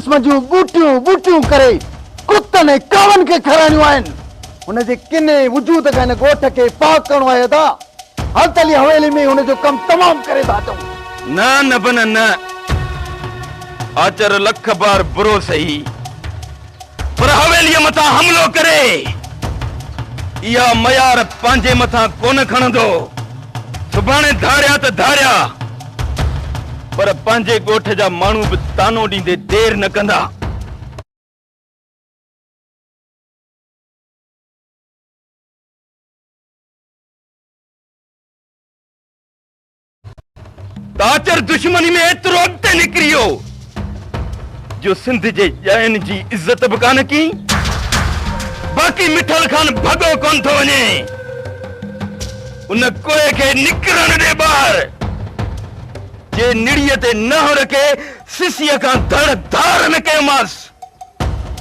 दुश्मन बूटियूं बूटियूं करे कुत्तनि कावन के खराणियूं आहिनि। हुनजे किने वजूद खां हिन ॻोठ खे पाक करणो आहे अदा। हलतली हवेली में हुनजो कम तमाम करे था अचूं। न न बन न आचर लख बार बुरो सही, पर हवेली मथा हमलो करे इहा मयार पंहिंजे मथा कोन खणंदो। सुभाणे धारिया त धारिया, पर पंहिंजे ॻोठ जा माण्हू बि तानो ॾींदे देर न कंदा। ताचर दुश्मनी में एतिरो अॻिते निकिरी वियो जो सिंध जे ॼाइनि जी इज़त बि कान की। बाक़ी मिठल खान भॻो कोन थो वञे, उन कोए खे निकिरण ॾे ॿाहिरि। जे निड़ीअ ते नहर खे सिसीअ खां धड़ धार न कयोमांसि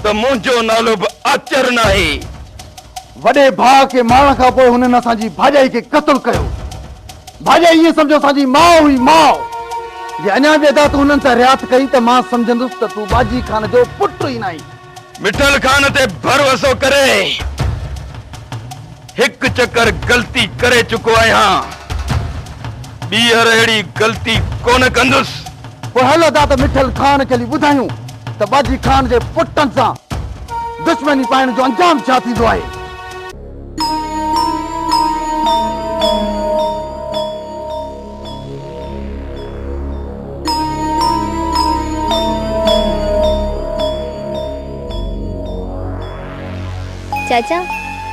त मुंहिंजो नालो बि आचर न आहे। वॾे भाउ खे मारण खां पोइ हुननि असांजी भाॼाई खे क़त्ल कयो। भाॼाई ईअं सम्झो असांजी माउ हुई माउ। जे अञा बि अदा तूं हुननि सां रियात कई त मां सम्झंदुसि त तूं बाजी खान जो पुटु ई न आहीं। मिठल खान ते भरोसो करे हिकु चक्कर ग़लती करे चुको आहियां, ॿीहर अहिड़ी ग़लती कोन कंदुसि। पोइ हल अदा त मिठल खान खे ॿुधायूं त बाजी खान जे पुटनि सां दुश्मनी पाइण जो अंजाम छा थींदो आहे। चाचा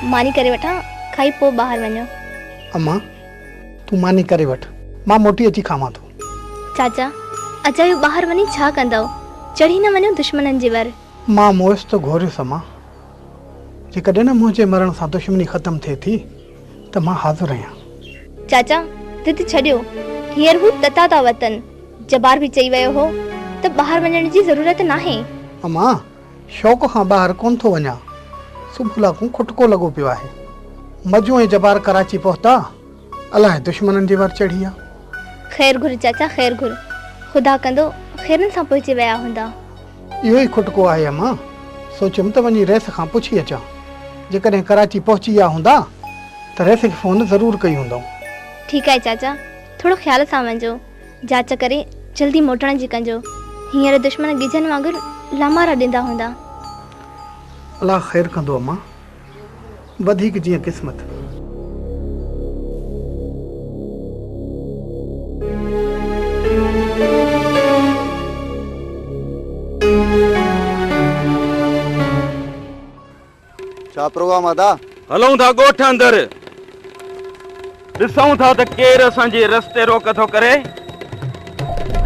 मानी करे वठा, खाई पो बाहर वञो। अम्मा तू मानी करे वठ, मां मोटी अची खावां थो। चाचा अचायो बाहर वञी छा कंदव? चढ़ी न वञो दुश्मननि जे वर। मां मोइस तो घोरियुसि अम्मा, जेकॾहिं न मुंहिंजे मरण सां दुश्मनी ख़त्म थिए थी त मां हाज़िर आहियां। चाचा तित छॾियो, हींअर हू तता था वतन। जबार बि चई वियो हो त ॿाहिरि वञण जी ज़रूरत नाहे। अम्मा शौक़ खां ॿाहिरि कोन थो वञा, सुबुह लाकूं खुटको लॻो पियो आहे। मजू ऐं जबार कराची पहुता, अलाए दुश्मननि जे वर चढ़ी विया। ख़ैर घुर चाचा ख़ैर घुर, ख़ुदा कंदो ख़ैरनि सां पहुची विया हूंदा। इहो ई खुटको आहे अम्मा, सोचियमि त वञी रैस खां पुछी अचां। जेकॾहिं कराची पहुची विया हूंदा त रैस खे फ़ोन ज़रूरु कई हूंदो। ठीकु आहे चाचा, थोरो ख़्याल सां वञिजो, जांच करे जल्दी मोटण जी कजो। हींअर दुश्मन गिजनि वांगुरु लामारा ॾींदा हूंदा। अलाह ख़ैर कंदो अम्मा, वधीक जीअं क़िस्मत। छा प्रोग्राम अदा? हलूं था ॻोठ अंदरि, ॾिसूं था त केरु असांजे रस्ते रोक थो करे।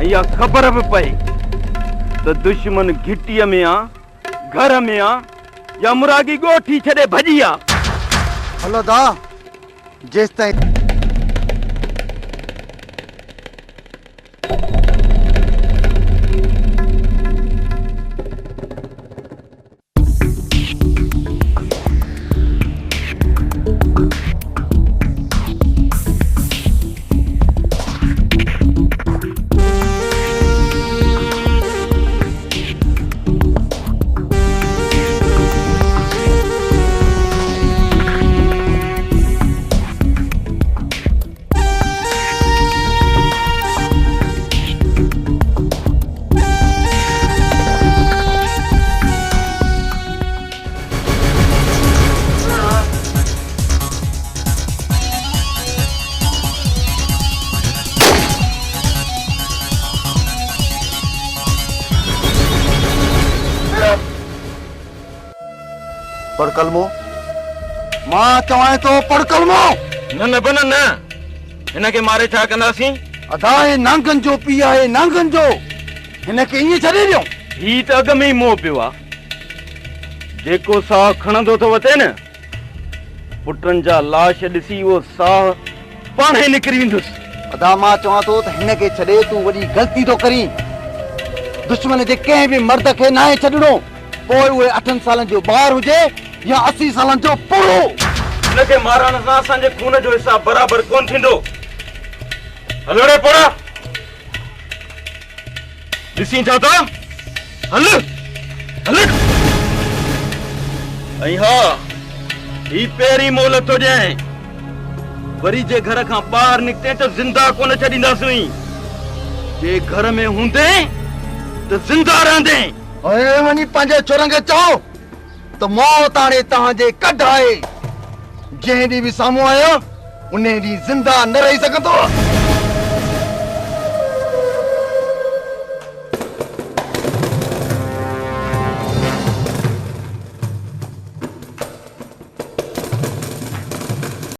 इहा ख़बर बि पए त दुश्मन घिटीअ में आ, घर में आ, या मुरागी ॻोठी छॾे भॼी आ। हलो दा जेसि ताईं पढ़ कलमो। मां चवां तो पढ़ कलमो। न न बन न, हिनखे मारे छा कंदासीं? अदा हे नांगन जो पी आहे, नांगन जो। हिनखे ईअं छॾे ॾियो। ही त अॻ में ई मोह पियो आहे। जेको साह खणंदो थो वठे न, पुटनि जा लाश ॾिसी उहो साह पाण ई निकिरी वेंदुसि। अदा मां चवां तो त हिनखे छॾे तूं वॾी ग़लती तो करीं। दुश्मन जे कंहिं बि मर्द खे नाहे छॾणो, पोइ उहे 8 सालनि जो ॿार हुजे या 80 सालनि जो पूरो। हिनखे मारण सां असांजे खून जो हिसाब बराबरि कोन थींदो। हलो रे पोड़ा, ॾिसी था हल हल ऐं हा ही पहिरीं मोहलत हुजांइ वरी जे घर खां ॿाहिरि निकिते त ज़िंदा कोन छॾींदासीं जे घर में हूंदे त ज़िंदा रहंदे ओए वञी पंहिंजे चोरनि खे चओ त मौत हाणे तव्हांजे कढ आहे जंहिं ॾींहुं बि साम्हूं आयो उन ॾींहुं ज़िंदा न रही सघंदो